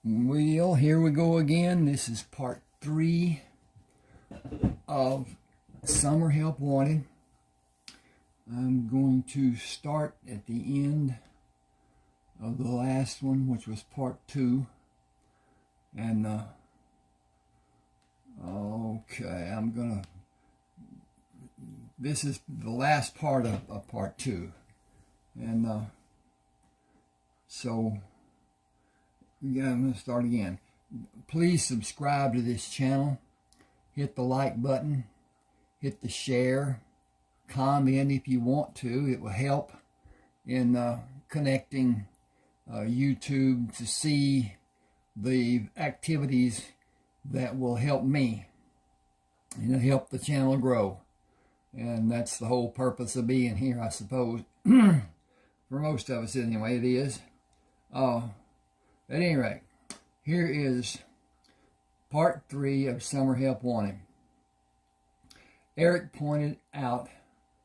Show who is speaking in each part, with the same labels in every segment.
Speaker 1: Well, here we go again. This is part 3 of Summer Help Wanted. I'm going to start at the end of the last one, which was part 2. And, okay, this is the last part of part 2. And, so... Yeah, I'm going to start again. Please subscribe to this channel. Hit the like button. Hit the share. Comment if you want to. It will help in connecting YouTube to see the activities that will help me and help the channel grow. And that's the whole purpose of being here, I suppose. For most of us anyway, it is. At any rate, here is part 3 of Summer Help Wanted. Eric pointed out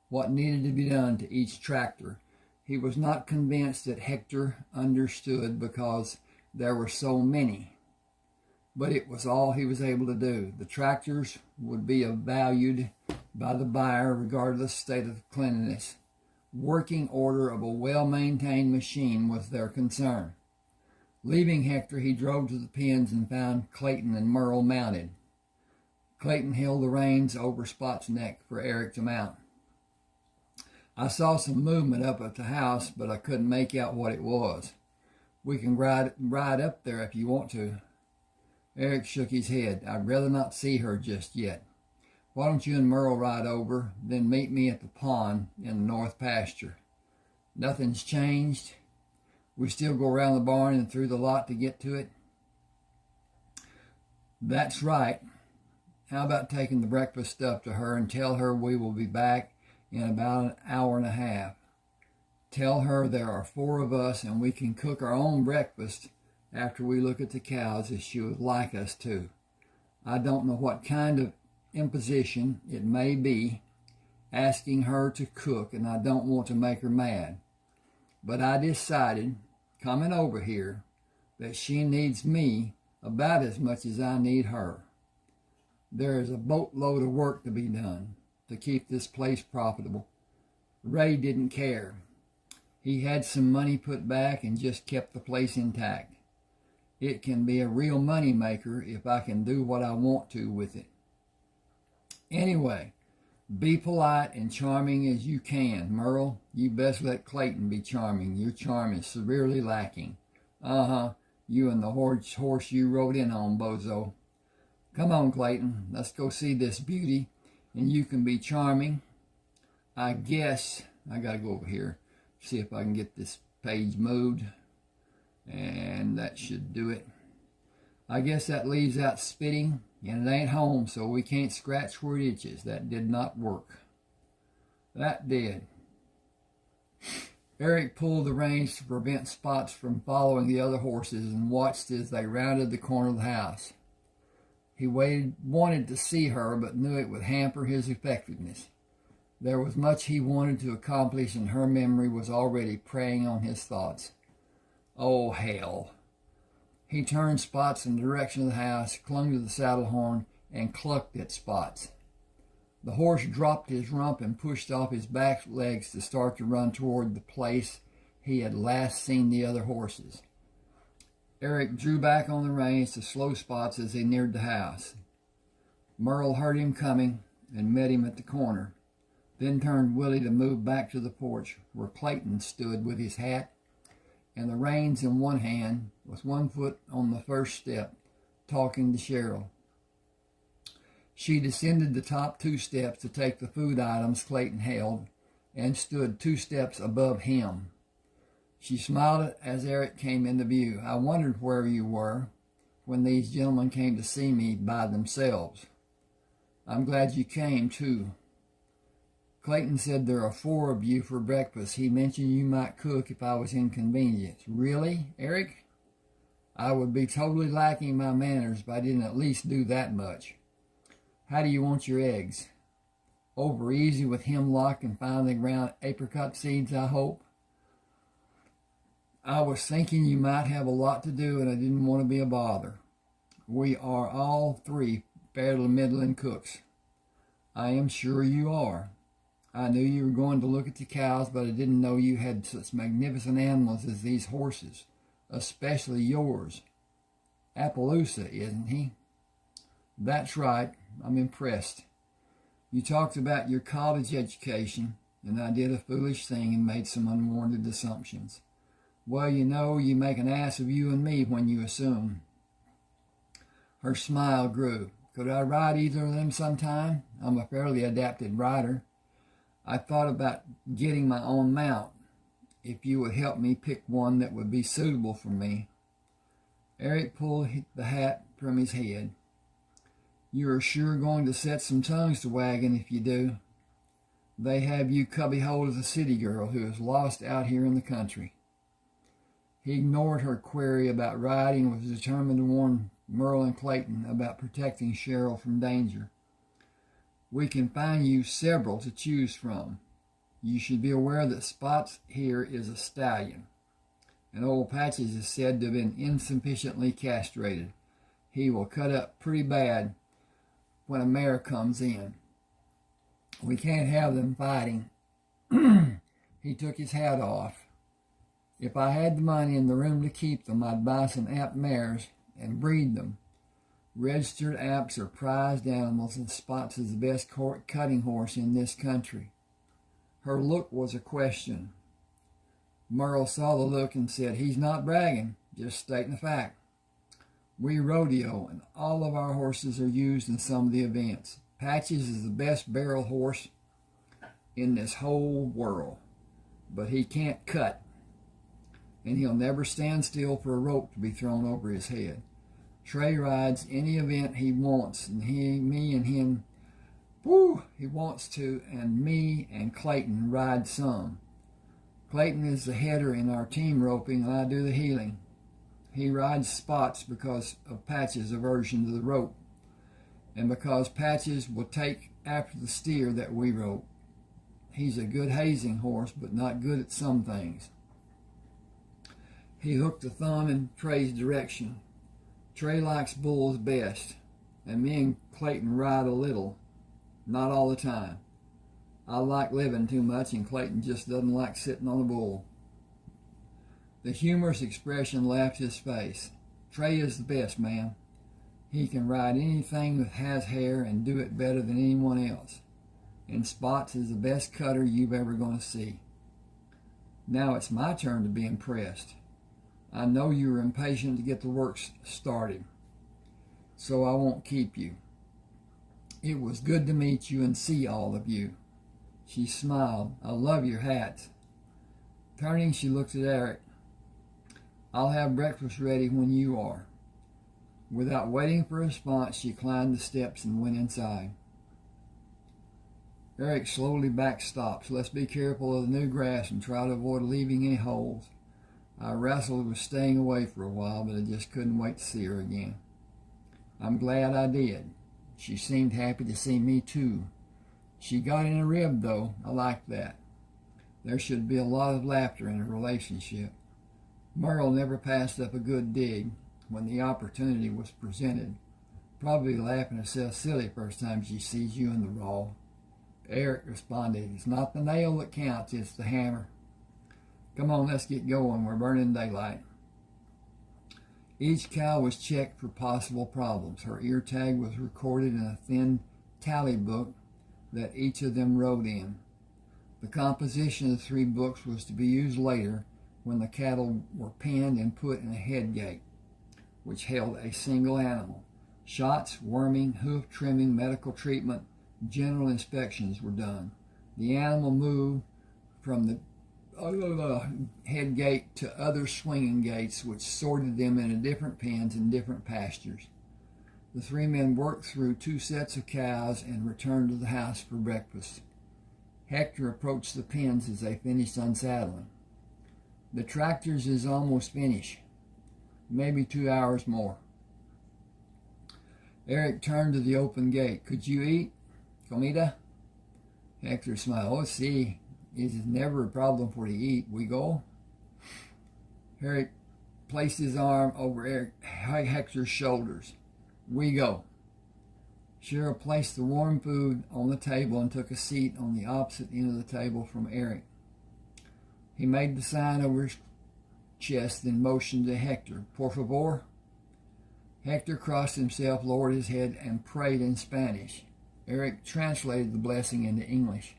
Speaker 1: what needed to be done to each tractor. He was not convinced that Hector understood because there were so many, but it was all he was able to do. The tractors would be valued by the buyer regardless of the state of cleanliness. Working order of a well-maintained machine was their concern. Leaving Hector, he drove to the pens and found Clayton and Merle mounted. Clayton held the reins over Spot's neck for Eric to mount. I saw some movement up at the house, but I couldn't make out what it was. We can ride up there if you want to. Eric shook his head. I'd rather not see her just yet. Why don't you and Merle ride over, then meet me at the pond in the north pasture? Nothing's changed. We still go around the barn and through the lot to get to it? That's right. How about taking the breakfast stuff to her and tell her we will be back in about an hour and a half. Tell her there are 4 of us and we can cook our own breakfast after we look at the cows if she would like us to. I don't know what kind of imposition it may be asking her to cook, and I don't want to make her mad. But I decided, coming over here, that she needs me about as much as I need her. There is a boatload of work to be done to keep this place profitable. Ray didn't care. He had some money put back and just kept the place intact. It can be a real money maker if I can do what I want to with it. Anyway, be polite and charming as you can. Merle, you best let Clayton be charming. Your charm is severely lacking. You and the horse you rode in on, bozo. Come on, Clayton. Let's go see this beauty, and you can be charming. I guess I got to go over here, see if I can get this page moved, and that should do it. I guess that leaves out spitting, and it ain't home, so we can't scratch where it itches. That did not work. That did. Eric pulled the reins to prevent Spots from following the other horses and watched as they rounded the corner of the house. He wanted to see her, but knew it would hamper his effectiveness. There was much he wanted to accomplish, and her memory was already preying on his thoughts. Oh, hell. He turned Spots in the direction of the house, clung to the saddle horn, and clucked at Spots. The horse dropped his rump and pushed off his back legs to start to run toward the place he had last seen the other horses. Eric drew back on the reins to slow Spots as they neared the house. Merle heard him coming and met him at the corner, then turned Willie to move back to the porch where Clayton stood with his hat and the reins in one hand, with one foot on the first step, talking to Cheryl. She descended the top 2 steps to take the food items Clayton held and stood 2 steps above him. She smiled as Eric came into view. I wondered where you were when these gentlemen came to see me by themselves. I'm glad you came, too. Clayton said there are 4 of you for breakfast. He mentioned you might cook if I was inconvenienced. Really, Eric? I would be totally lacking my manners if I didn't at least do that much. How do you want your eggs? Over easy with hemlock and finely ground apricot seeds, I hope. I was thinking you might have a lot to do and I didn't want to be a bother. We are all three fairly middling cooks. I am sure you are. I knew you were going to look at the cows, but I didn't know you had such magnificent animals as these horses, especially yours. Appaloosa, isn't he? That's right. I'm impressed. You talked about your college education, and I did a foolish thing and made some unwarranted assumptions. Well, you know, you make an ass of you and me when you assume. Her smile grew. Could I ride either of them sometime? I'm a fairly adapted rider. I thought about getting my own mount, if you would help me pick one that would be suitable for me. Eric pulled the hat from his head. You are sure going to set some tongues to wagging if you do. They have you cubbyhole as a city girl who is lost out here in the country. He ignored her query about riding and was determined to warn Merle and Clayton about protecting Cheryl from danger. We can find you several to choose from. You should be aware that Spots here is a stallion, and old Patches is said to have been insufficiently castrated. He will cut up pretty bad when a mare comes in. We can't have them fighting. He took his hat off. If I had the money and the room to keep them, I'd buy some App mares and breed them. Registered Apps are prized animals, and Spots is the best cutting horse in this country. Her look was a question. Merle saw the look and said, He's not bragging, just stating the fact. We rodeo, and all of our horses are used in some of the events. Patches is the best barrel horse in this whole world, but he can't cut, and he'll never stand still for a rope to be thrown over his head. Trey rides any event he wants, and me and him, he wants to, and me and Clayton ride some. Clayton is the header in our team roping, and I do the heeling. He rides Spots because of Patches' aversion to the rope, and because Patches will take after the steer that we rope. He's a good hazing horse, but not good at some things. He hooked a thumb in Trey's direction. Trey likes bulls best, and me and Clayton ride a little, not all the time. I like living too much, and Clayton just doesn't like sitting on a bull. The humorous expression left his face. Trey is the best, man. He can ride anything that has hair and do it better than anyone else. And Spots is the best cutter you've ever going to see. Now it's my turn to be impressed. I know you are impatient to get the work started, so I won't keep you. It was good to meet you and see all of you. She smiled. I love your hats. Turning, she looked at Eric. I'll have breakfast ready when you are. Without waiting for a response, she climbed the steps and went inside. Eric slowly backed stops. Let's be careful of the new grass and try to avoid leaving any holes. I wrestled with staying away for a while, but I just couldn't wait to see her again. I'm glad I did. She seemed happy to see me too. She got in a rib, though. I liked that. There should be a lot of laughter in a relationship. Merle never passed up a good dig when the opportunity was presented, probably laughing herself silly first time she sees you in the raw. Eric responded, It's not the nail that counts, it's the hammer. Come on, let's get going. We're burning daylight. Each cow was checked for possible problems. Her ear tag was recorded in a thin tally book that each of them wrote in. The composition of the 3 books was to be used later when the cattle were penned and put in a head gate, which held a single animal. Shots, worming, hoof trimming, medical treatment, general inspections were done. The animal moved from the head gate to other swinging gates, which sorted them into different pens and different pastures. The 3 men worked through 2 sets of cows and returned to the house for breakfast. Hector approached the pens as they finished unsaddling. The tractors is almost finished. Maybe 2 hours more. Eric turned to the open gate. Could you eat? Comida? Hector smiled. Oh, see, it is never a problem for to eat. We go? Eric placed his arm over Hector's shoulders. We go. Cheryl placed the warm food on the table and took a seat on the opposite end of the table from Eric. He made the sign over his chest, then motioned to Hector. Por favor. Hector crossed himself, lowered his head, and prayed in Spanish. Eric translated the blessing into English.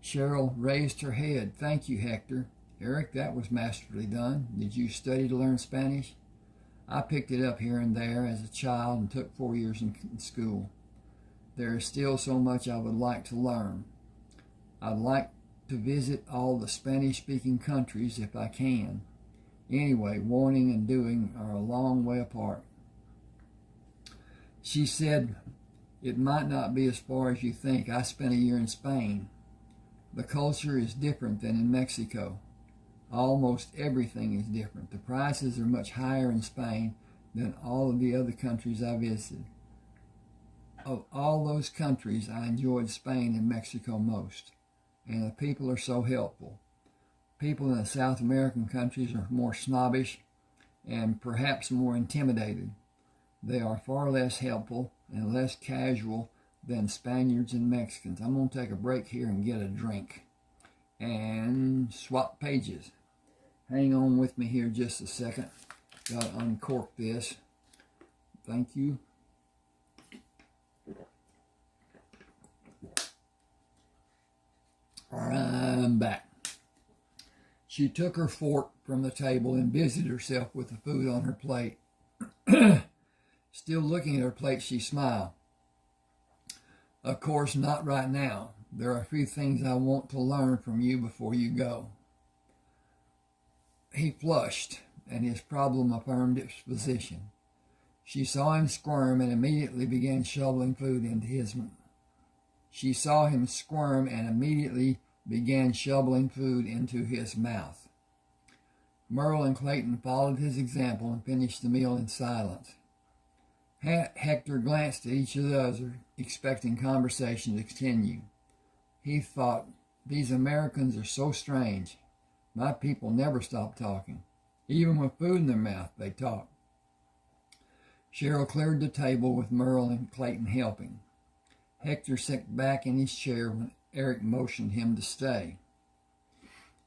Speaker 1: Cheryl raised her head. Thank you, Hector. Eric, that was masterfully done. Did you study to learn Spanish? I picked it up here and there as a child and took 4 years in school. There is still so much I would like to learn. I'd like to visit all the Spanish-speaking countries if I can. Anyway, wanting and doing are a long way apart. She said, it might not be as far as you think. I spent a year in Spain. The culture is different than in Mexico. Almost everything is different. The prices are much higher in Spain than all of the other countries I visited. Of all those countries, I enjoyed Spain and Mexico most. And the people are so helpful. People in the South American countries are more snobbish and perhaps more intimidated. They are far less helpful and less casual than Spaniards and Mexicans. I'm going to take a break here and get a drink and swap pages. Hang on with me here just a second. Got to uncork this. Thank you. I'm back. She took her fork from the table and busied herself with the food on her plate. Still looking at her plate, she smiled. Of course, not right now. There are a few things I want to learn from you before you go. He flushed, and his problem affirmed its position. She saw him squirm and immediately began shoveling food into his mouth. She saw him squirm and immediately began shoveling food into his mouth. Merle and Clayton followed his example and finished the meal in silence. Hector glanced at each of the others, expecting conversation to continue. He thought, these Americans are so strange. My people never stop talking. Even with food in their mouth, they talk. Cheryl cleared the table with Merle and Clayton helping. Hector sat back in his chair when Eric motioned him to stay.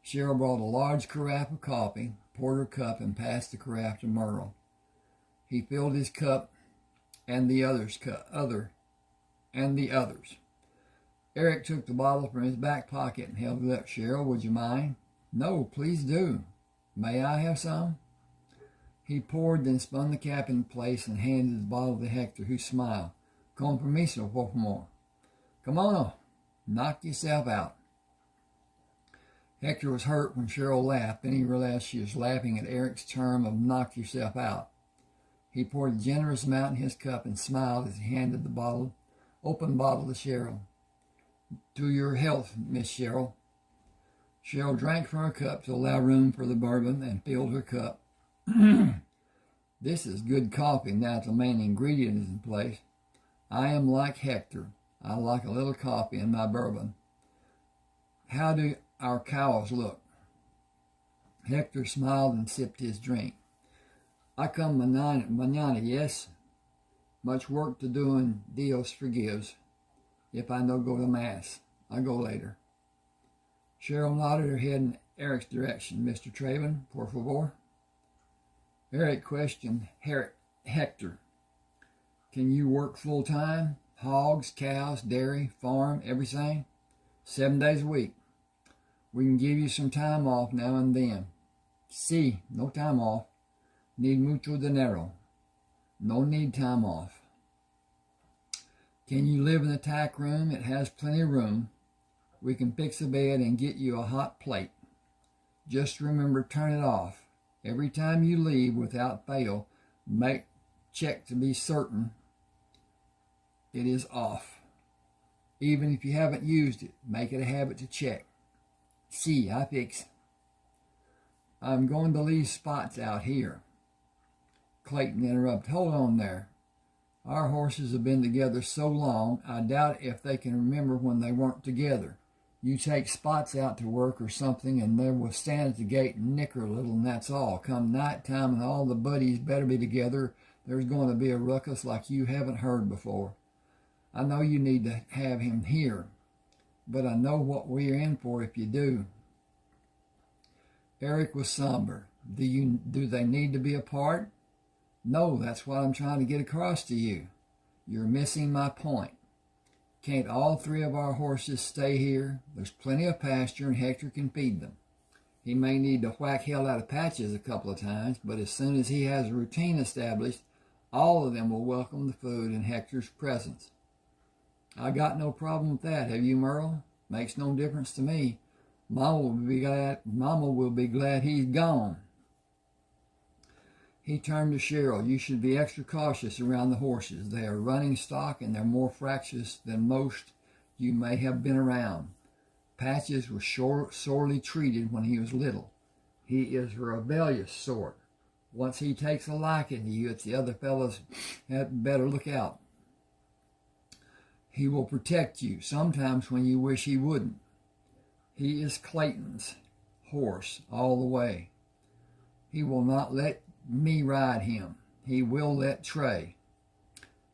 Speaker 1: Cheryl brought a large carafe of coffee, poured her cup, and passed the carafe to Merle. He filled his cup and the others' Eric took the bottle from his back pocket and held it up. Cheryl, would you mind? No, please do. May I have some? He poured, then spun the cap in place and handed the bottle to Hector, who smiled. Con permiso, por favor. Come on, knock yourself out. Hector was hurt when Cheryl laughed. Then he realized she was laughing at Eric's term of knock yourself out. He poured a generous amount in his cup and smiled as he handed the open bottle to Cheryl. To your health, Miss Cheryl. Cheryl drank from her cup to allow room for the bourbon and filled her cup. This is good coffee now that the main ingredient is in place. I am like Hector. I like a little coffee in my bourbon. How do our cows look? Hector smiled and sipped his drink. I come mañana, yes. Much work to do and Dios forgives. If I no go to Mass, I go later. Cheryl nodded her head in Eric's direction. Mr. Treybern, por favor. Eric questioned Hector. Can you work full time? Hogs, cows, dairy, farm, everything? 7 days a week. We can give you some time off now and then. Sí, no time off. Need mucho dinero. No need time off. Can you live in the tack room? It has plenty of room. We can fix a bed and get you a hot plate. Just remember, turn it off. Every time you leave, without fail, check to be certain it is off. Even if you haven't used it, make it a habit to check. See, I fix. I'm going to leave spots out here. Clayton interrupted. Hold on there. Our horses have been together so long, I doubt if they can remember when they weren't together. You take Spots out to work or something, and they will stand at the gate and nicker a little, and that's all. Come night time, and all the buddies better be together. There's going to be a ruckus like you haven't heard before. I know you need to have him here, but I know what we're in for if you do." Eric was somber. Do they need to be apart? No, that's what I'm trying to get across to you. You're missing my point. Can't all three of our horses stay here? There's plenty of pasture and Hector can feed them. He may need to whack hell out of Patches a couple of times, but as soon as he has a routine established, all of them will welcome the food and Hector's presence. I got no problem with that. Have you, Merle? Makes no difference to me. Mama will be glad he's gone. He turned to Cheryl. You should be extra cautious around the horses. They are running stock and they're more fractious than most you may have been around. Patches was sorely treated when he was little. He is a rebellious sort. Once he takes a liking to you, it's the other fellows had better look out. He will protect you, sometimes when you wish he wouldn't. He is Clayton's horse all the way. He will not let me ride him. He will let Trey.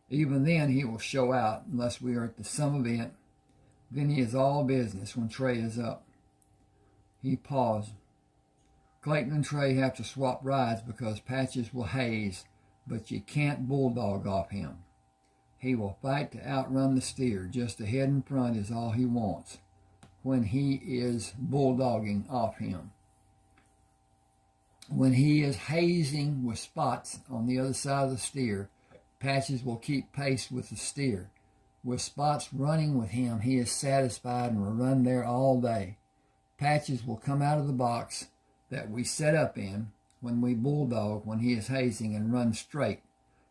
Speaker 1: Even then he will show out unless we are at some event. Then he is all business when Trey is up. He paused. Clayton and Trey have to swap rides because Patches will haze, but you can't bulldog off him. He will fight to outrun the steer. Just ahead and front is all he wants when he is bulldogging off him. When he is hazing with Spots on the other side of the steer, Patches will keep pace with the steer. With Spots running with him, he is satisfied and will run there all day. Patches will come out of the box that we set up in when we bulldog when he is hazing and run straight.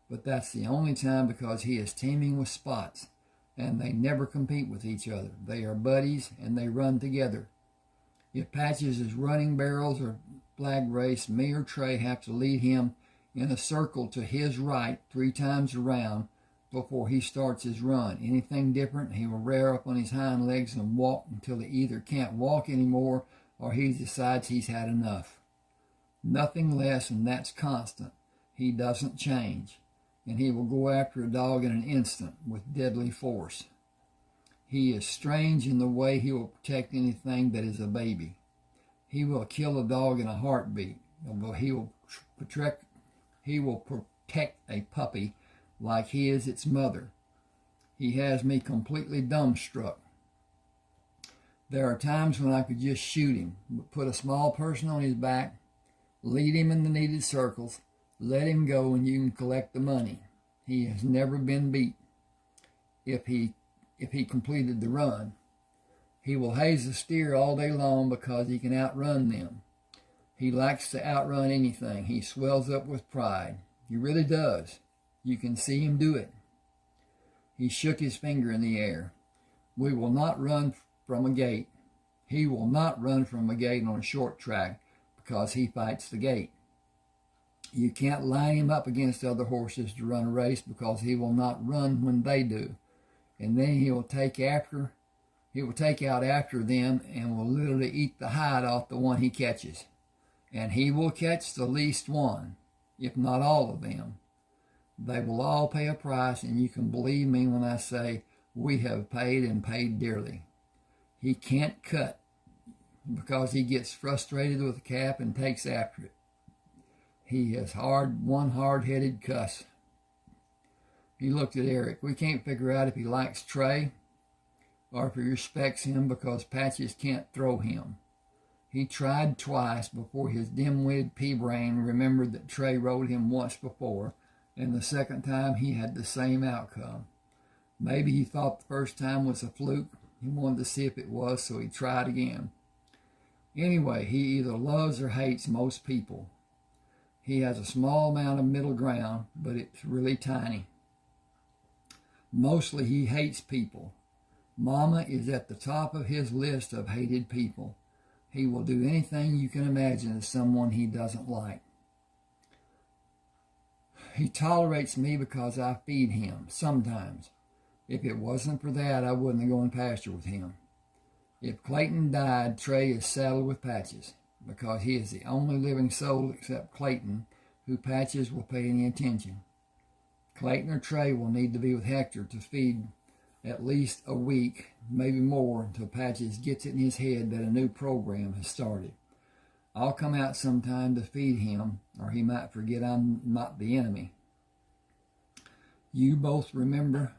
Speaker 1: But that's the only time because he is teaming with Spots, and they never compete with each other. They are buddies, and they run together. If Patches is running barrels or flag race, me or Trey have to lead him in a circle to his right 3 times around before he starts his run. Anything different, he will rear up on his hind legs and walk until he either can't walk anymore or he decides he's had enough. Nothing less, and that's constant. He doesn't change, and he will go after a dog in an instant with deadly force. He is strange in the way he will protect anything that is a baby. He will kill a dog in a heartbeat. He will protect a puppy like he is its mother. He has me completely dumbstruck. There are times when I could just shoot him, put a small person on his back, lead him in the needed circles, let him go, and you can collect the money. He has never been beat if he completed the run. He will haze the steer all day long because he can outrun them. He likes to outrun anything. He swells up with pride. He really does. You can see him do it. He shook his finger in the air. We will not run from a gate. He will not run from a gate on a short track because he fights the gate. You can't line him up against other horses to run a race because he will not run when they do. And then he will take out after them and will literally eat the hide off the one he catches. And he will catch the least one, if not all of them. They will all pay a price, and you can believe me when I say we have paid and paid dearly. He can't cut because he gets frustrated with the calf and takes after it. He is one hard-headed cuss. He looked at Eric. We can't figure out if he likes Trey or if he respects him because Patches can't throw him. He tried twice before his dim-witted pea-brain remembered that Trey rode him once before, and the second time he had the same outcome. Maybe he thought the first time was a fluke. He wanted to see if it was, so he tried again. Anyway, he either loves or hates most people. He has a small amount of middle ground, but it's really tiny. Mostly he hates people. Mama is at the top of his list of hated people. He will do anything you can imagine to someone he doesn't like. He tolerates me because I feed him, sometimes. If it wasn't for that, I wouldn't have gone pasture with him. If Clayton died, Trey is saddled with Patches, because he is the only living soul except Clayton who Patches will pay any attention. Clayton or Trey will need to be with Hector to feed at least a week, maybe more, until Patches gets it in his head that a new program has started. I'll come out sometime to feed him, or he might forget I'm not the enemy. You both remember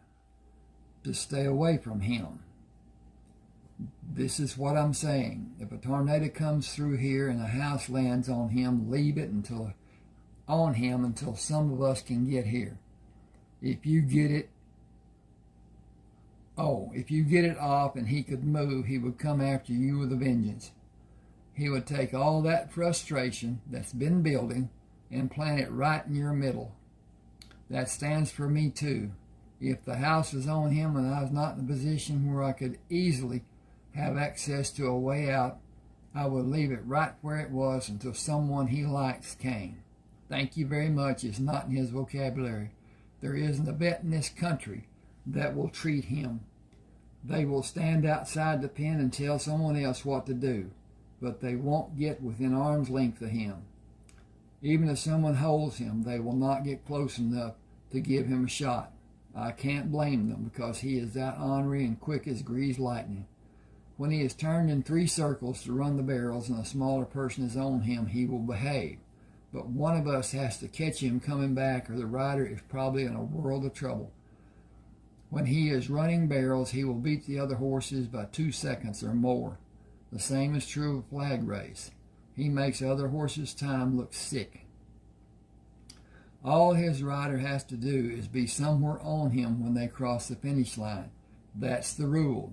Speaker 1: to stay away from him. This is what I'm saying. If a tornado comes through here and a house lands on him, leave it until some of us can get here. If you get it off and he could move, he would come after you with a vengeance. He would take all that frustration that's been building and plant it right in your middle. That stands for me too. If the house was on him and I was not in a position where I could easily have access to a way out, I would leave it right where it was until someone he likes came. Thank you very much is not in his vocabulary. There isn't a vet in this country that will treat him. They will stand outside the pen and tell someone else what to do, but they won't get within arm's length of him. Even if someone holds him, they will not get close enough to give him a shot. I can't blame them, because he is that ornery and quick as greased lightning. When he is turned in 3 circles to run the barrels and a smaller person is on him, he will behave. But one of us has to catch him coming back, or the rider is probably in a world of trouble. When he is running barrels, he will beat the other horses by 2 seconds or more. The same is true of a flag race. He makes other horses' time look sick. All his rider has to do is be somewhere on him when they cross the finish line. That's the rule.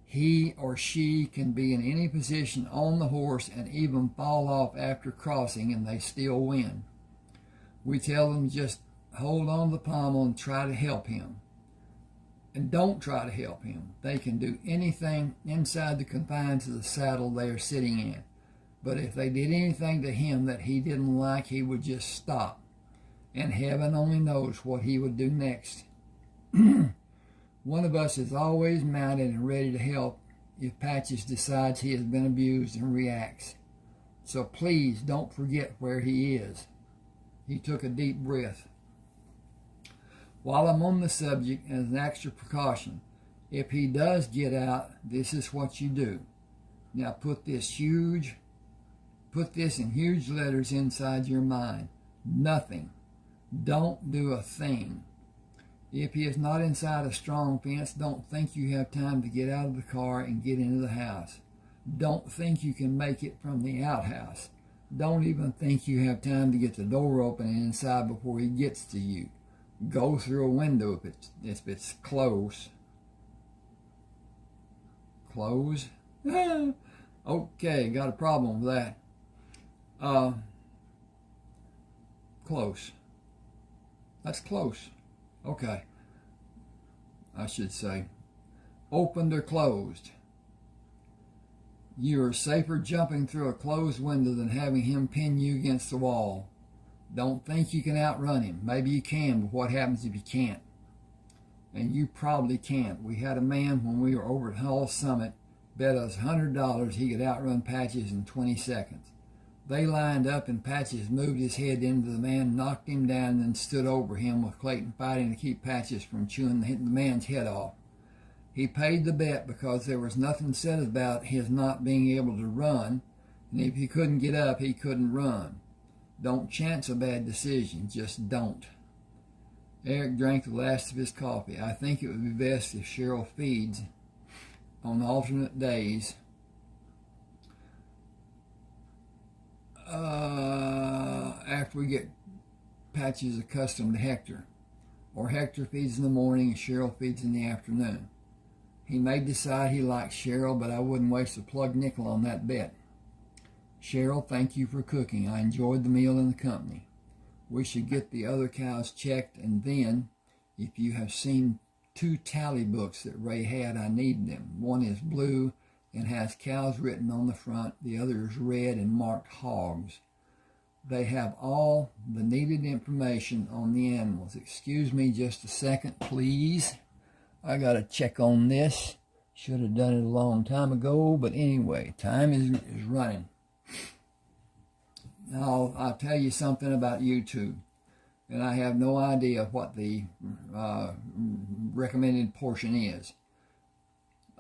Speaker 1: He or she can be in any position on the horse and even fall off after crossing, and they still win. We tell them just hold on to the pommel and try to help him. And don't try to help him. They can do anything inside the confines of the saddle they are sitting in. But if they did anything to him that he didn't like, he would just stop. And heaven only knows what he would do next. One of us is always mounted and ready to help if Patches decides he has been abused and reacts. So please don't forget where he is. He took a deep breath. While I'm on the subject, as an extra precaution, if he does get out, this is what you do. Now put this in huge letters inside your mind. Nothing. Don't do a thing. If he is not inside a strong fence, don't think you have time to get out of the car and get into the house. Don't think you can make it from the outhouse. Don't even think you have time to get the door open and inside before he gets to you. Go through a window if it's close. Close? Okay, got a problem with that. Close. That's close. Okay. I should say opened or closed. You are safer jumping through a closed window than having him pin you against the wall. Don't think you can outrun him. Maybe you can, but what happens if you can't? And you probably can't. We had a man when we were over at Hall Summit bet us $100 he could outrun Patches in 20 seconds. They lined up and Patches moved his head into the man, knocked him down, and then stood over him with Clayton fighting to keep Patches from chewing the man's head off. He paid the bet because there was nothing said about his not being able to run, and if he couldn't get up, he couldn't run. Don't chance a bad decision, just don't. Eric drank the last of his coffee. I think it would be best if Cheryl feeds on alternate days. After we get Patches accustomed to Hector. Or Hector feeds in the morning and Cheryl feeds in the afternoon. He may decide he likes Cheryl, but I wouldn't waste a plug nickel on that bet. Cheryl, thank you for cooking. I enjoyed the meal and the company. We should get the other cows checked, and then, if you have seen 2 tally books that Ray had, I need them. One is blue and has cows written on the front. The other is red and marked hogs. They have all the needed information on the animals. Excuse me just a second, please. I got to check on this. Should have done it a long time ago, but anyway, time is running. Now, I'll tell you something about YouTube, and I have no idea what the recommended portion is.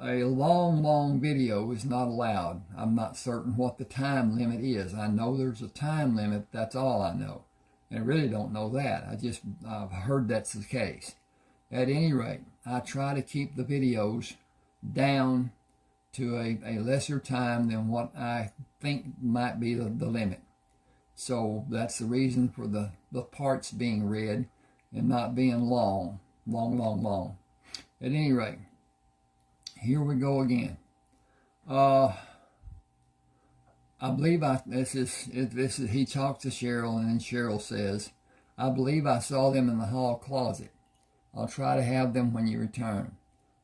Speaker 1: A long video is not allowed. I'm not certain what the time limit is. I know there's a time limit, that's all I know. And I really don't know that. I've heard that's the case. At any rate, I try to keep the videos down to a lesser time than what I think might be the limit. So that's the reason for the parts being read and not being long. At any rate, here we go again. I believe this is he talks to Cheryl, and then Cheryl says, I believe I saw them in the hall closet. I'll try to have them when you return.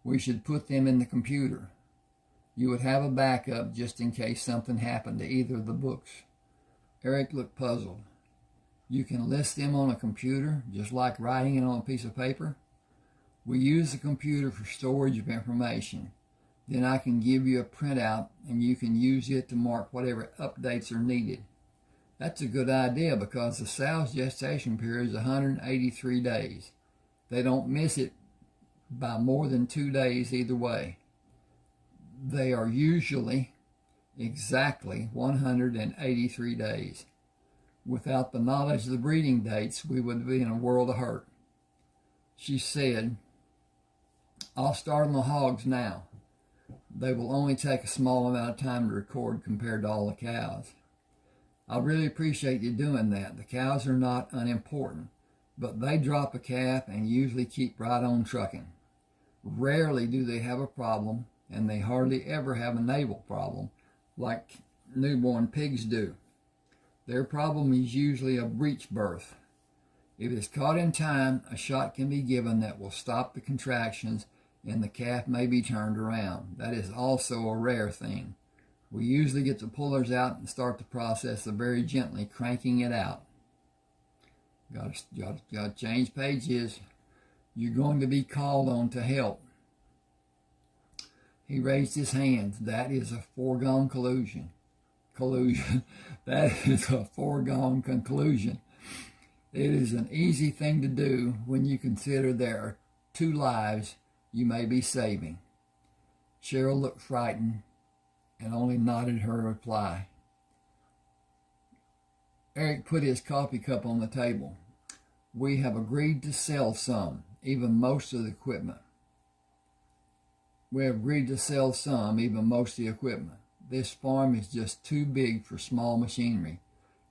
Speaker 1: We should put them in the computer. You would have a backup just in case something happened to either of the books. Eric looked puzzled. You can list them on a computer, just like writing it on a piece of paper? We use the computer for storage of information. Then I can give you a printout and you can use it to mark whatever updates are needed. That's a good idea because the sow's gestation period is 183 days. They don't miss it by more than 2 days either way. They are usually exactly 183 days. Without the knowledge of the breeding dates, we would be in a world of hurt. She said, I'll start on the hogs now. They will only take a small amount of time to record compared to all the cows. I really appreciate you doing that. The cows are not unimportant, but they drop a calf and usually keep right on trucking. Rarely do they have a problem, and they hardly ever have a navel problem like newborn pigs do. Their problem is usually a breech birth. If it's caught in time, a shot can be given that will stop the contractions and the calf may be turned around. That is also a rare thing. We usually get the pullers out and start the process of very gently cranking it out. Got to change pages. You're going to be called on to help. He raised his hands. That is a foregone collusion. That is a foregone conclusion. It is an easy thing to do when you consider there are 2 lives you may be saving. Cheryl looked frightened and only nodded her reply. Eric put his coffee cup on the table. We have agreed to sell some, even most of the equipment. This farm is just too big for small machinery.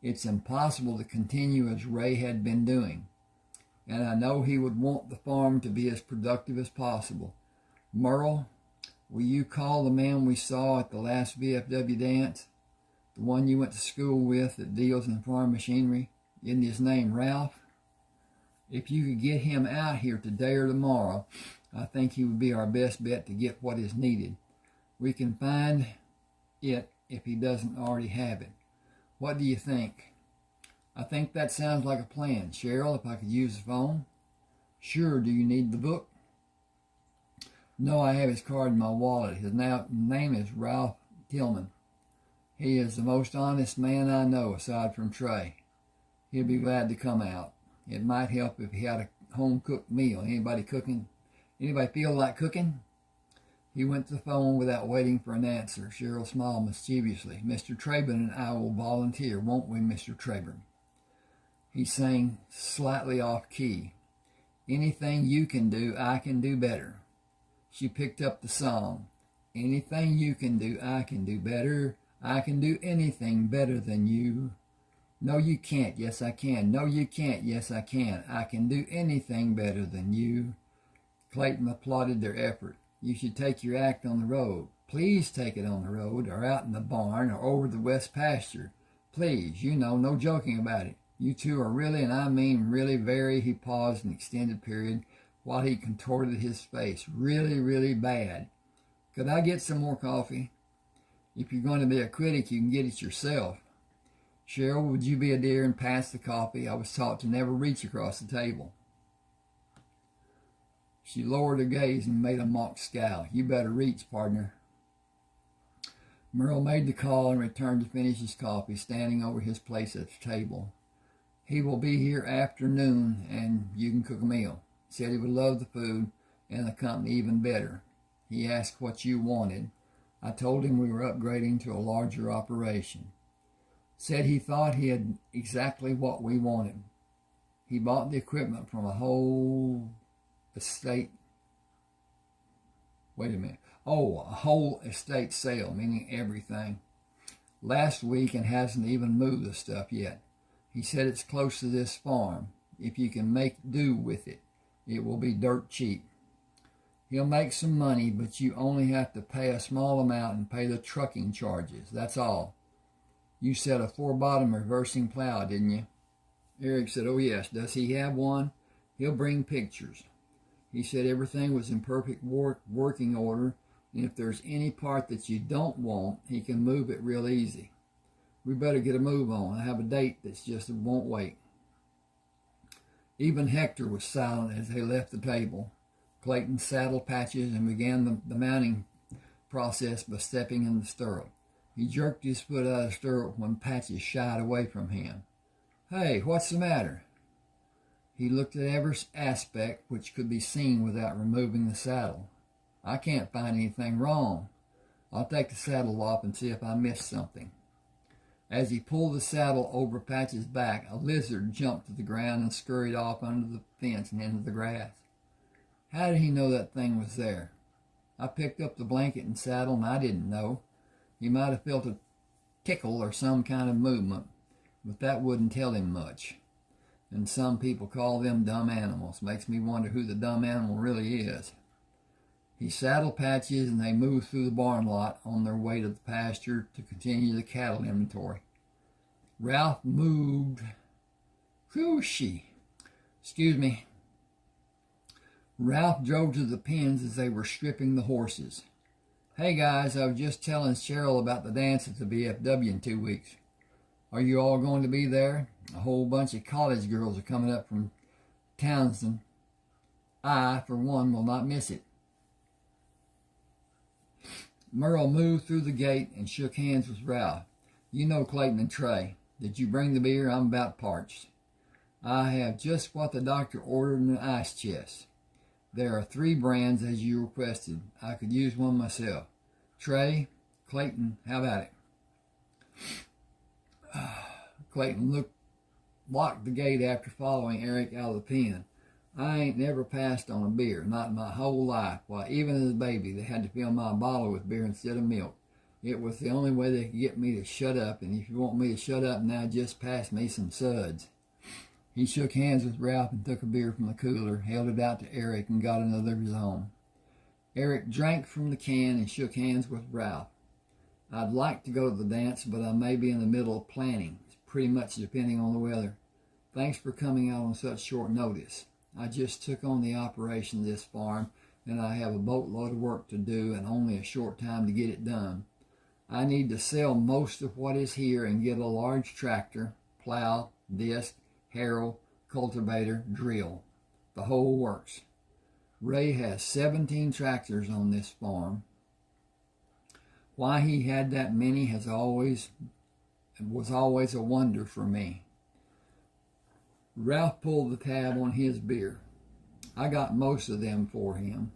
Speaker 1: It's impossible to continue as Ray had been doing. And I know he would want the farm to be as productive as possible. Merle, will you call the man we saw at the last VFW dance? The one you went to school with that deals in farm machinery? Isn't his name Ralph? If you could get him out here today or tomorrow, I think he would be our best bet to get what is needed. We can find it if he doesn't already have it. What do you think? I think that sounds like a plan. Cheryl, if I could use the phone? Sure. Do you need the book? No, I have his card in my wallet. His name is Ralph Tillman. He is the most honest man I know aside from Trey. He'll be glad to come out. It might help if he had a home-cooked meal. Anybody cooking? Anybody feel like cooking? He went to the phone without waiting for an answer. Cheryl smiled mischievously. Mr. Treybern and I will volunteer, won't we, Mr. Treybern? He sang slightly off key. Anything you can do, I can do better. She picked up the song. Anything you can do, I can do better. I can do anything better than you. No, you can't. Yes, I can. No, you can't. Yes, I can. I can do anything better than you. Clayton applauded their effort. You should take your act on the road. Please take it on the road, or out in the barn, or over the west pasture. Please, no joking about it. You two are really, and I mean really very, he paused an extended period while he contorted his face, really bad. Could I get some more coffee? If you're going to be a critic, you can get it yourself. Cheryl, would you be a dear and pass the coffee? I was taught to never reach across the table. She lowered her gaze and made a mock scowl. You better reach, partner. Merle made the call and returned to finish his coffee, standing over his place at the table. He will be here afternoon, and you can cook a meal. He said he would love the food and the company even better. He asked what you wanted. I told him we were upgrading to a larger operation. Said he thought he had exactly what we wanted. He bought the equipment from a whole estate. Wait a minute. Oh, a whole estate sale, meaning everything. Last week and hasn't even moved the stuff yet. He said it's close to this farm. If you can make do with it, it will be dirt cheap. He'll make some money, but you only have to pay a small amount and pay the trucking charges. That's all. You said a 4-bottom reversing plow, didn't you? Eric said, oh yes. Does he have one? He'll bring pictures. He said everything was in perfect working order, and if there's any part that you don't want, he can move it real easy. We better get a move on. I have a date that's just won't wait. Even Hector was silent as they left the table. Clayton saddled Patches and began the mounting process by stepping in the stirrup. He jerked his foot out of the stirrup when Patches shied away from him. Hey, what's the matter? He looked at every aspect which could be seen without removing the saddle. I can't find anything wrong. I'll take the saddle off and see if I missed something. As he pulled the saddle over Patches' back, a lizard jumped to the ground and scurried off under the fence and into the grass. How did he know that thing was there? I picked up the blanket and saddle, and I didn't know. He might have felt a tickle or some kind of movement, but that wouldn't tell him much. And some people call them dumb animals. Makes me wonder who the dumb animal really is. He saddled Patches, and they moved through the barn lot on their way to the pasture to continue the cattle inventory. Ralph moved. Ralph drove to the pens as they were stripping the horses. Hey guys, I was just telling Cheryl about the dance at the VFW in 2 weeks. Are you all going to be there? A whole bunch of college girls are coming up from Townsend. I, for one, will not miss it. Merle moved through the gate and shook hands with Ralph. You know Clayton and Trey. Did you bring the beer? I'm about parched. I have just what the doctor ordered in an ice chest. There are 3 brands as you requested. I could use one myself. Trey, Clayton, how about it? Clayton locked the gate after following Eric out of the pen. I ain't never passed on a beer, not in my whole life. Why, even as a baby, they had to fill my bottle with beer instead of milk. It was the only way they could get me to shut up, and if you want me to shut up now, just pass me some suds. He shook hands with Ralph and took a beer from the cooler, held it out to Eric, and got another of his own. Eric drank from the can and shook hands with Ralph. I'd like to go to the dance, but I may be in the middle of planning. It's pretty much depending on the weather. Thanks for coming out on such short notice. I just took on the operation of this farm, and I have a boatload of work to do and only a short time to get it done. I need to sell most of what is here and get a large tractor, plow, disc, harrow, cultivator, drill. The whole works. Ray has 17 tractors on this farm. Why he had that many was always a wonder for me. Ralph pulled the tab on his beer. I got most of them for him.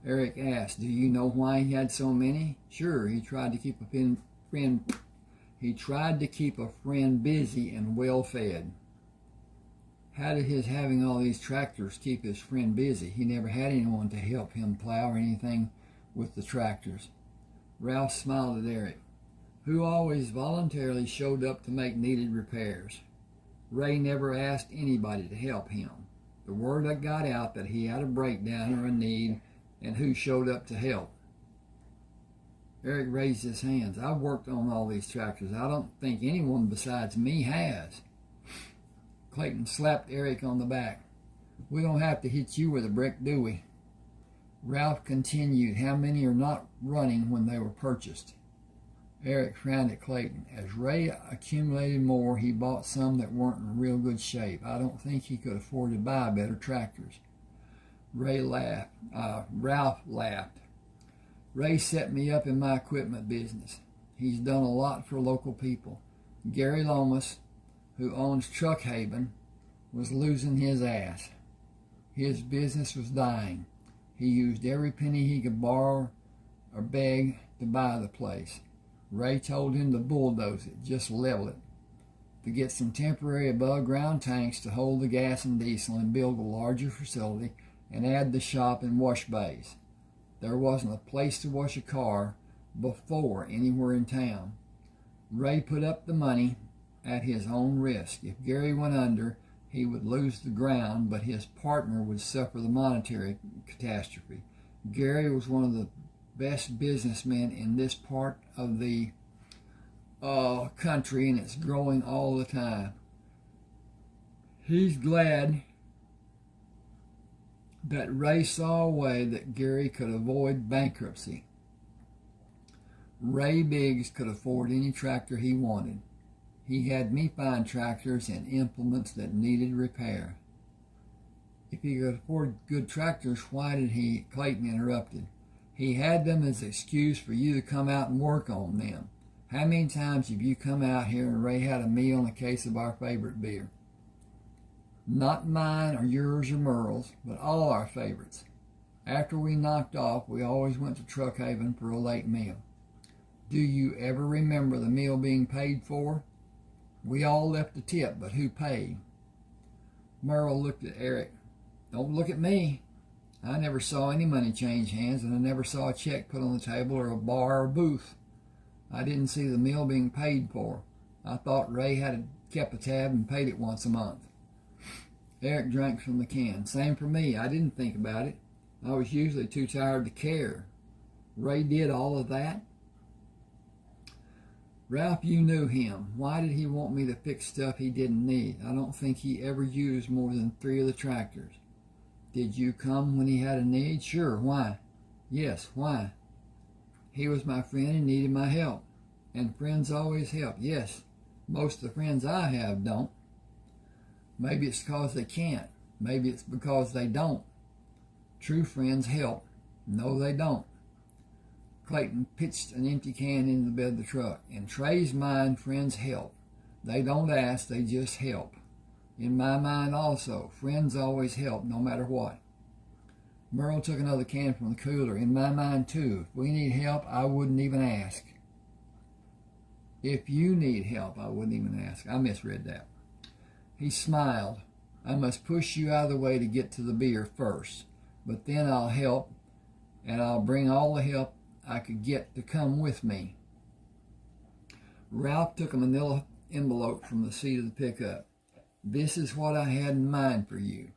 Speaker 1: Eric asked, do you know why he had so many? Sure, he tried to keep a friend busy and well fed. How did his having all these tractors keep his friend busy? He never had anyone to help him plow or anything with the tractors. Ralph smiled at Eric, who always voluntarily showed up to make needed repairs. Ray never asked anybody to help him. The word that got out that he had a breakdown or a need, and who showed up to help. Eric raised his hands. I've worked on all these tractors. I don't think anyone besides me has. Clayton slapped Eric on the back. We don't have to hit you with a brick, do we? Ralph continued. How many are not running when they were purchased? Eric frowned at Clayton. As Ray accumulated more, he bought some that weren't in real good shape. I don't think he could afford to buy better tractors. Ralph laughed. Ray set me up in my equipment business. He's done a lot for local people. Gary Lomas, who owns Truck Haven, was losing his ass. His business was dying. He used every penny he could borrow or beg to buy the place. Ray told him to bulldoze it, just level it, to get some temporary above-ground tanks to hold the gas and diesel and build a larger facility and add the shop and wash bays. There wasn't a place to wash a car before anywhere in town. Ray put up the money at his own risk. If Gary went under, he would lose the ground, but his partner would suffer the monetary catastrophe. Gary was one of the best businessmen in this part of the country, and it's growing all the time. He's glad that Ray saw a way that Gary could avoid bankruptcy. Ray Biggs could afford any tractor he wanted. He had me find tractors and implements that needed repair. If he could afford good tractors, why did he? Clayton interrupted. He had them as an excuse for you to come out and work on them. How many times have you come out here and Ray had a meal and a case of our favorite beer? Not mine or yours or Merle's, but all our favorites. After we knocked off, we always went to Truck Haven for a late meal. Do you ever remember the meal being paid for? We all left a tip, but who paid? Merle looked at Eric. Don't look at me. I never saw any money change hands, and I never saw a check put on the table or a bar or booth. I didn't see the meal being paid for. I thought Ray had kept a tab and paid it once a month. Eric drank from the can. Same for me. I didn't think about it. I was usually too tired to care. Ray did all of that? Ralph, you knew him. Why did he want me to fix stuff he didn't need? I don't think he ever used more than 3 of the tractors. Did you come when he had a need? Sure. Why? Yes. Why? He was my friend and needed my help. And friends always help. Yes. Most of the friends I have don't. Maybe it's because they can't. Maybe it's because they don't. True friends help. No, they don't. Clayton pitched an empty can into the bed of the truck. In Trey's mind, friends help. They don't ask, they just help. In my mind also, friends always help, no matter what. Merle took another can from the cooler. In my mind too, if we need help, I wouldn't even ask. If you need help, I wouldn't even ask. I misread that. He smiled. I must push you out of the way to get to the beer first, but then I'll help, and I'll bring all the help I could get to come with me. Ralph took a manila envelope from the seat of the pickup. This is what I had in mind for you.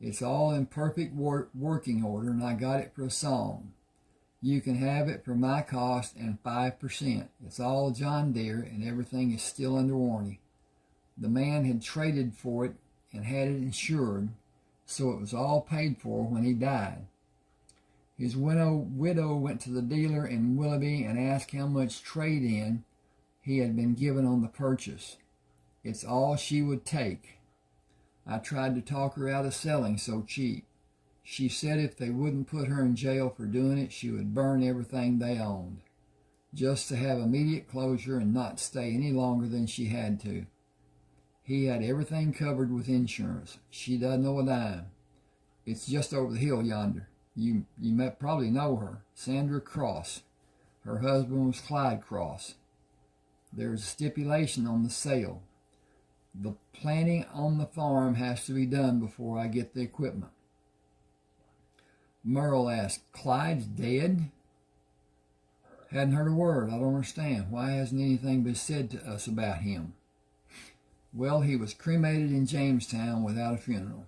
Speaker 1: It's all in perfect working order, and I got it for a song. You can have it for my cost and 5%. It's all John Deere, and everything is still under warranty. The man had traded for it and had it insured, so it was all paid for when he died. His widow went to the dealer in Willoughby and asked how much trade-in he had been given on the purchase. It's all she would take. I tried to talk her out of selling so cheap. She said if they wouldn't put her in jail for doing it, she would burn everything they owned, just to have immediate closure and not stay any longer than she had to. He had everything covered with insurance. She doesn't owe a dime. It's just over the hill yonder. You probably know her, Sandra Cross. Her husband was Clyde Cross. There's a stipulation on the sale. The planting on the farm has to be done before I get the equipment. Merle asked, Clyde's dead? Hadn't heard a word. I don't understand. Why hasn't anything been said to us about him? Well, he was cremated in Jamestown without a funeral.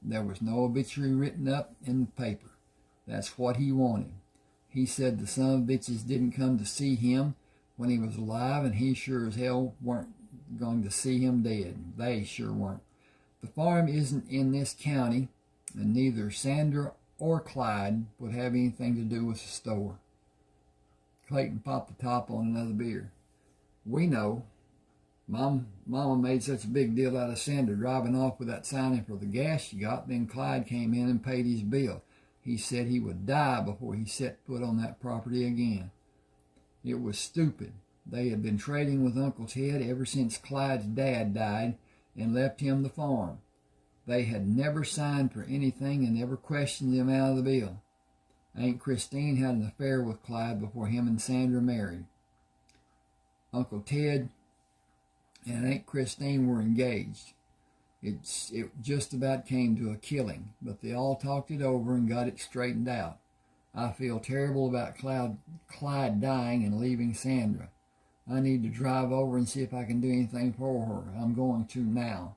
Speaker 1: There was no obituary written up in the paper. That's what he wanted. He said the son of bitches didn't come to see him when he was alive, and he sure as hell weren't going to see him dead. They sure weren't. The farm isn't in this county, and neither Sandra or Clyde would have anything to do with the store. Clayton popped the top on another beer. We know. Mama made such a big deal out of Sandra driving off without signing for the gas she got. Then Clyde came in and paid his bill. He said he would die before he set foot on that property again. It was stupid. They had been trading with Uncle Ted ever since Clyde's dad died and left him the farm. They had never signed for anything and never questioned the amount of the bill. Aunt Christine had an affair with Clyde before him and Sandra married. Uncle Ted and Aunt Christine were engaged. It just about came to a killing, but they all talked it over and got it straightened out. I feel terrible about Clyde dying and leaving Sandra. I need to drive over and see if I can do anything for her. I'm going to now.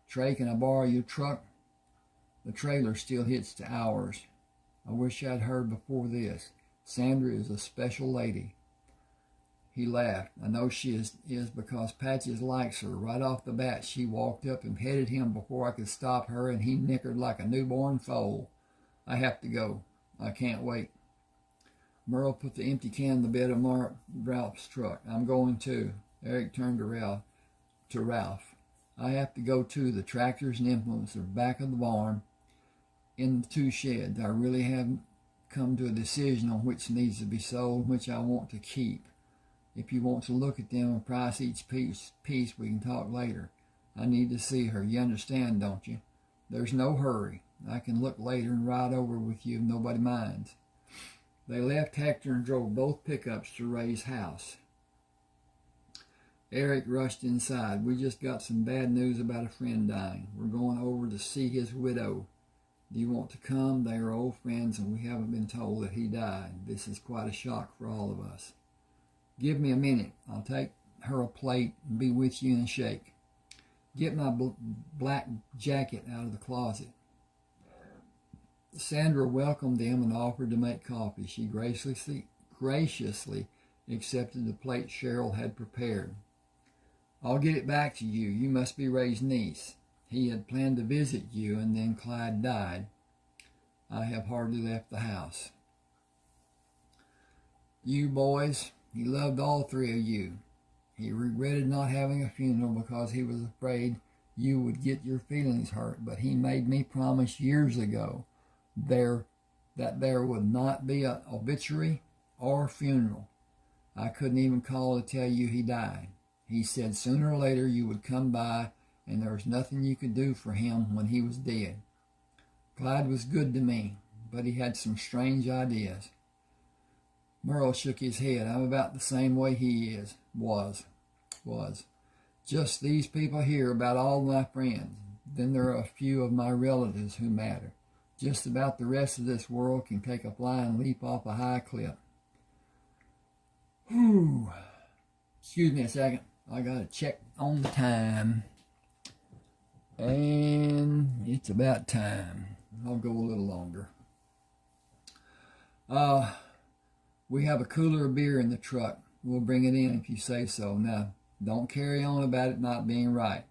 Speaker 1: Trey, can I borrow your truck? The trailer still hits to ours. I wish I'd heard before this. Sandra is a special lady. He laughed. I know she is because Patches likes her. Right off the bat, she walked up and petted him before I could stop her, and he nickered like a newborn foal. I have to go. I can't wait. Merle put the empty can in the bed of Ralph's truck. I'm going too. Eric turned to Ralph. I have to go too. The tractors and implements are back of the barn in the 2 sheds. I really haven't come to a decision on which needs to be sold and which I want to keep. If you want to look at them and price each piece, we can talk later. I need to see her. You understand, don't you? There's no hurry. I can look later and ride over with you if nobody minds. They left Hector and drove both pickups to Ray's house. Eric rushed inside. We just got some bad news about a friend dying. We're going over to see his widow. Do you want to come? They are old friends and we haven't been told that he died. This is quite a shock for all of us. Give me a minute. I'll take her a plate and be with you in a shake. Get my black jacket out of the closet. Sandra welcomed them and offered to make coffee. She graciously accepted the plate Cheryl had prepared. I'll get it back to you. You must be Ray's niece. He had planned to visit you, and then Clyde died. I have hardly left the house. You boys, he loved all 3 of you. He regretted not having a funeral because he was afraid you would get your feelings hurt, but he made me promise years ago that there would not be an obituary or funeral. I couldn't even call to tell you he died. He said sooner or later you would come by, and there was nothing you could do for him when he was dead. Clyde was good to me, but he had some strange ideas. Merle shook his head. I'm about the same way he was. Just these people here, about all my friends. Then there are a few of my relatives who matter. Just about the rest of this world can take a flying leap off a high cliff. Whew. Excuse me a second. I gotta check on the time. And it's about time. I'll go a little longer. We have a cooler of beer in the truck. We'll bring it in if you say so. Now, don't carry on about it not being right.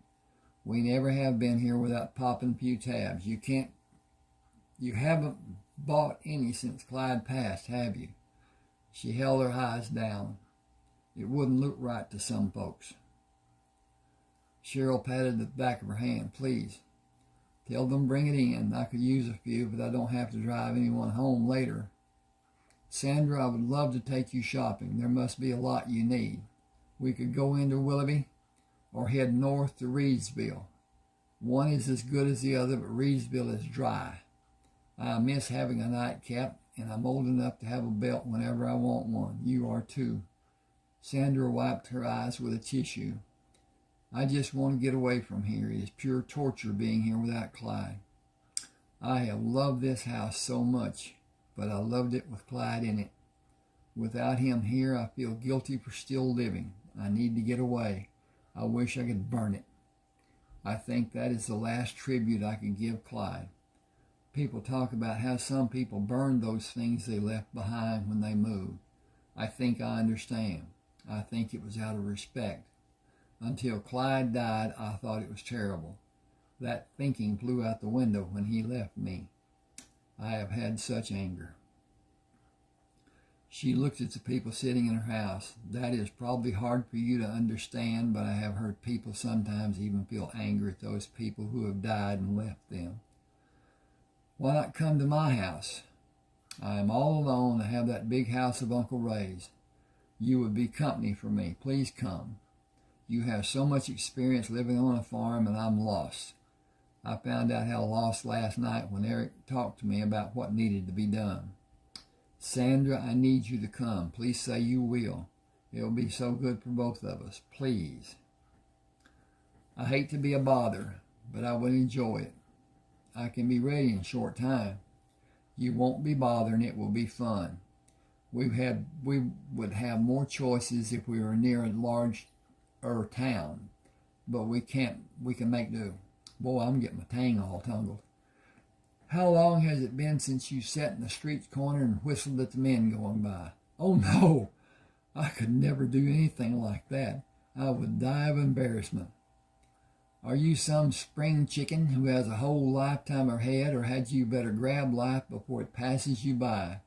Speaker 1: We never have been here without popping a few tabs. You haven't bought any since Clyde passed, have you? She held her eyes down. It wouldn't look right to some folks. Cheryl patted the back of her hand. Please, tell them bring it in. I could use a few, but I don't have to drive anyone home later. Sandra, I would love to take you shopping. There must be a lot you need. We could go into Willoughby or head north to Reedsville. One is as good as the other, but Reedsville is dry. I miss having a nightcap, and I'm old enough to have a belt whenever I want one. You are too. Sandra wiped her eyes with a tissue. I just want to get away from here. It is pure torture being here without Clyde. I have loved this house so much, but I loved it with Clyde in it. Without him here, I feel guilty for still living. I need to get away. I wish I could burn it. I think that is the last tribute I can give Clyde. People talk about how some people burned those things they left behind when they moved. I think I understand. I think it was out of respect. Until Clyde died, I thought it was terrible. That thinking flew out the window when he left me. I have had such anger. She looked at the people sitting in her house. That is probably hard for you to understand, but I have heard people sometimes even feel anger at those people who have died and left them. Why not come to my house? I am all alone. I have that big house of Uncle Ray's. You would be company for me. Please come. You have so much experience living on a farm, and I'm lost. I found out how lost last night when Eric talked to me about what needed to be done. Sandra, I need you to come. Please say you will. It'll be so good for both of us. Please. I hate to be a bother, but I would enjoy it. I can be ready in a short time. You won't be bothering. It will be fun. We would have more choices if we were near a larger town, but we can make do. Boy, I'm getting my tang all tangled. How long has it been since you sat in the street corner and whistled at the men going by? Oh no, I could never do anything like that. I would die of embarrassment. Are you some spring chicken who has a whole lifetime ahead, or had you better grab life before it passes you by?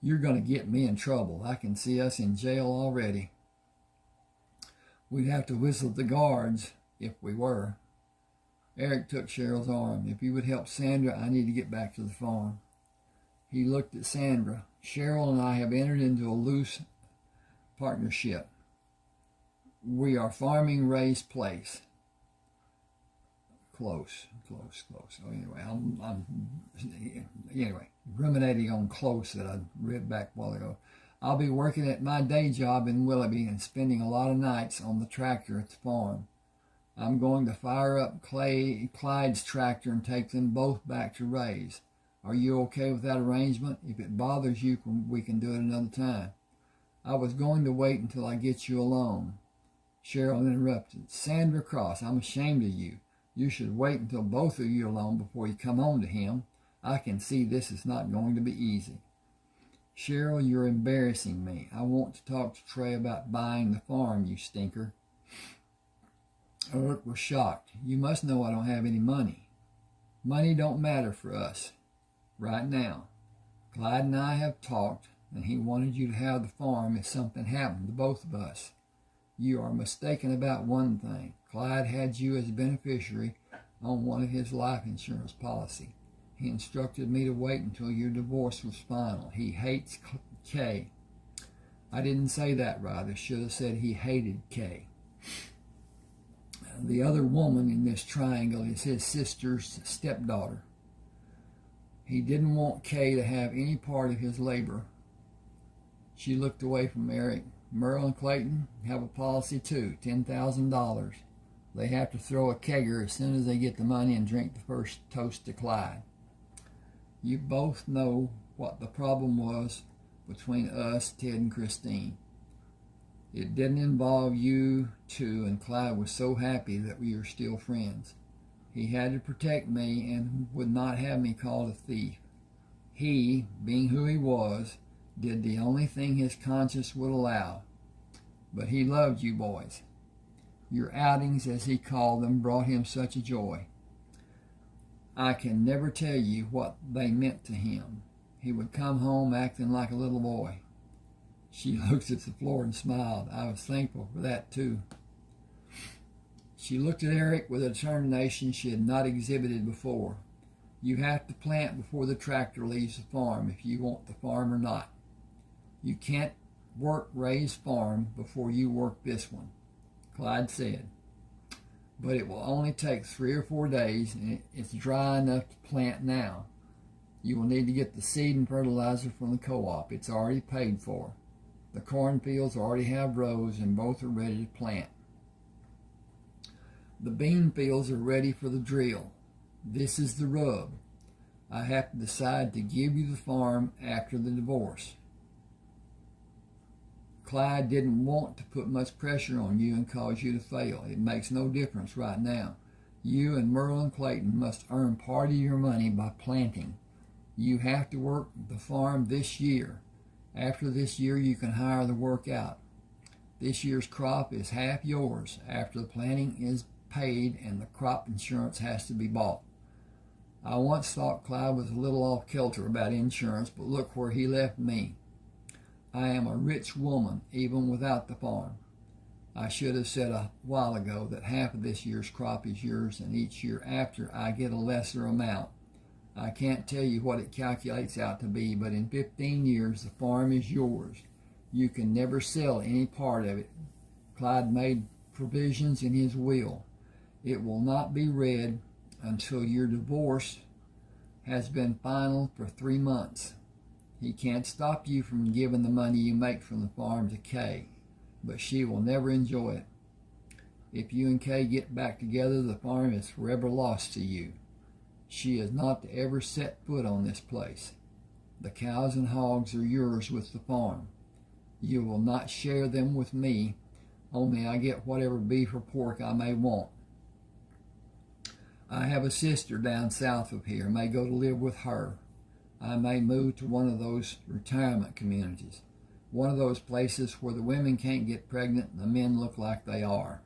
Speaker 1: You're going to get me in trouble. I can see us in jail already. We'd have to whistle at the guards if we were. Eric took Cheryl's arm. If you would help Sandra, I need to get back to the farm. He looked at Sandra. Cheryl and I have entered into a loose partnership. We are farming Ray's place. Close. Oh, anyway, ruminating on close that I read back a while ago. I'll be working at my day job in Willoughby and spending a lot of nights on the tractor at the farm. I'm going to fire up Clyde's tractor and take them both back to Ray's. Are you okay with that arrangement? If it bothers you, we can do it another time. I was going to wait until I get you alone. Cheryl interrupted. Sandra Cross, I'm ashamed of you. You should wait until both of you are alone before you come on to him. I can see this is not going to be easy. Cheryl, you're embarrassing me. I want to talk to Trey about buying the farm, you stinker. Eric was shocked. You must know I don't have any money. Money don't matter for us right now. Clyde and I have talked, and he wanted you to have the farm if something happened to both of us. You are mistaken about one thing. Clyde had you as a beneficiary on one of his life insurance policy. He instructed me to wait until your divorce was final. He hates Kay. I didn't say that right. I should have said he hated Kay. The other woman in this triangle is his sister's stepdaughter. He didn't want Kay to have any part of his labor. She looked away from Eric. Merle and Clayton have a policy too, $10,000. They have to throw a kegger as soon as they get the money and drink the first toast to Clyde. You both know what the problem was between us, Ted and Christine. It didn't involve you two, and Clyde was so happy that we are still friends. He had to protect me and would not have me called a thief. He, being who he was, did the only thing his conscience would allow. But he loved you boys. Your outings, as he called them, brought him such a joy. I can never tell you what they meant to him. He would come home acting like a little boy. She looked at the floor and smiled. I was thankful for that too. She looked at Eric with a determination she had not exhibited before. You have to plant before the tractor leaves the farm if you want the farm or not. You can't work Ray's farm before you work this one, Clyde said. But it will only take 3 or 4 days, and it's dry enough to plant now. You will need to get the seed and fertilizer from the co-op. It's already paid for. The cornfields already have rows, and both are ready to plant. The bean fields are ready for the drill. This is the rub. I have to decide to give you the farm after the divorce. Clyde didn't want to put much pressure on you and cause you to fail. It makes no difference right now. You and Merle and Clayton must earn part of your money by planting. You have to work the farm this year. After this year, you can hire the work out. This year's crop is half yours after the planting is paid and the crop insurance has to be bought. I once thought Clyde was a little off kilter about insurance, but look where he left me. I am a rich woman even without the farm. I should have said a while ago that half of this year's crop is yours, and each year after I get a lesser amount. I can't tell you what it calculates out to be, but in 15 years the farm is yours. You can never sell any part of it. Clyde made provisions in his will. It will not be read until your divorce has been final for 3 months. He can't stop you from giving the money you make from the farm to Kay, but she will never enjoy it. If you and Kay get back together, the farm is forever lost to you. She is not to ever set foot on this place. The cows and hogs are yours with the farm. You will not share them with me, only I get whatever beef or pork I may want. I have a sister down south of here, may go to live with her. I may move to one of those retirement communities, one of those places where the women can't get pregnant and the men look like they are.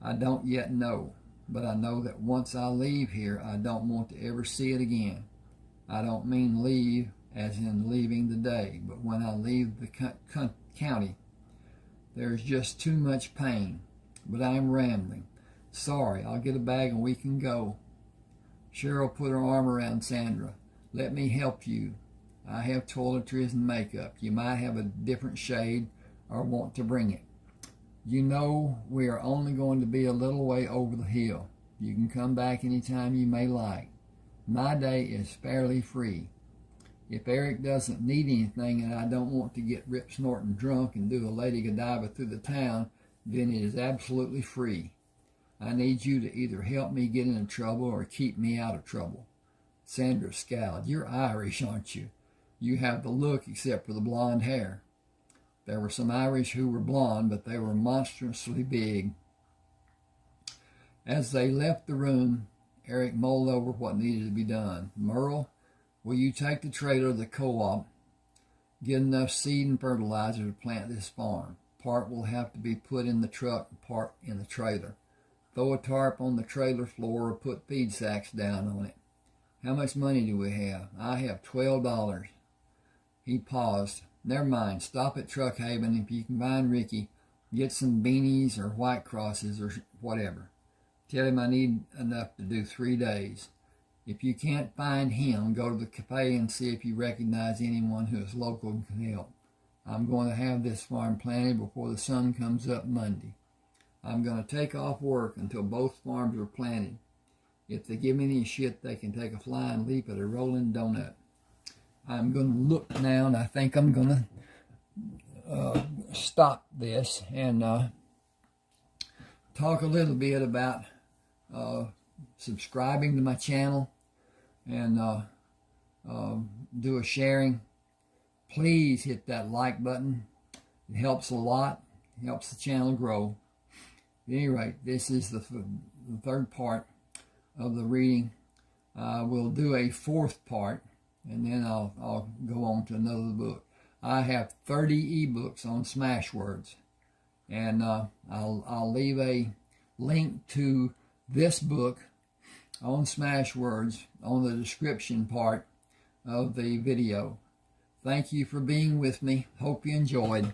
Speaker 1: I don't yet know, but I know that once I leave here, I don't want to ever see it again. I don't mean leave as in leaving the day, but when I leave the county, there's just too much pain. But I'm rambling. Sorry, I'll get a bag and we can go. Cheryl put her arm around Sandra. Let me help you. I have toiletries and makeup. You might have a different shade or want to bring it. You know we are only going to be a little way over the hill. You can come back anytime you may like. My day is fairly free. If Eric doesn't need anything and I don't want to get rip snorting drunk and do a Lady Godiva through the town, then it is absolutely free. I need you to either help me get into trouble or keep me out of trouble. Sandra scowled. You're Irish, aren't you? You have the look except for the blonde hair. There were some Irish who were blonde, but they were monstrously big. As they left the room, Eric mulled over what needed to be done. Merle, will you take the trailer to the co-op, get enough seed and fertilizer to plant this farm? Part will have to be put in the truck and part in the trailer. Throw a tarp on the trailer floor or put feed sacks down on it. How much money do we have? I have $12. He paused. Never mind. Stop at Truck Haven. If you can find Ricky, get some beanies or white crosses or whatever. Tell him I need enough to do 3 days. If you can't find him, go to the cafe and see if you recognize anyone who is local and can help. I'm going to have this farm planted before the sun comes up Monday. I'm going to take off work until both farms are planted. If they give me any shit, they can take a flying leap at a rolling donut. I'm going to look now, and I think I'm going to stop this and talk a little bit about subscribing to my channel and do a sharing. Please hit that like button. It helps a lot. It helps the channel grow. At any rate, this is the third part of the reading. We'll do a fourth part, and then I'll go on to another book. I have 30 ebooks on Smashwords, and I'll leave a link to this book on Smashwords on the description part of the video. Thank you for being with me. Hope you enjoyed.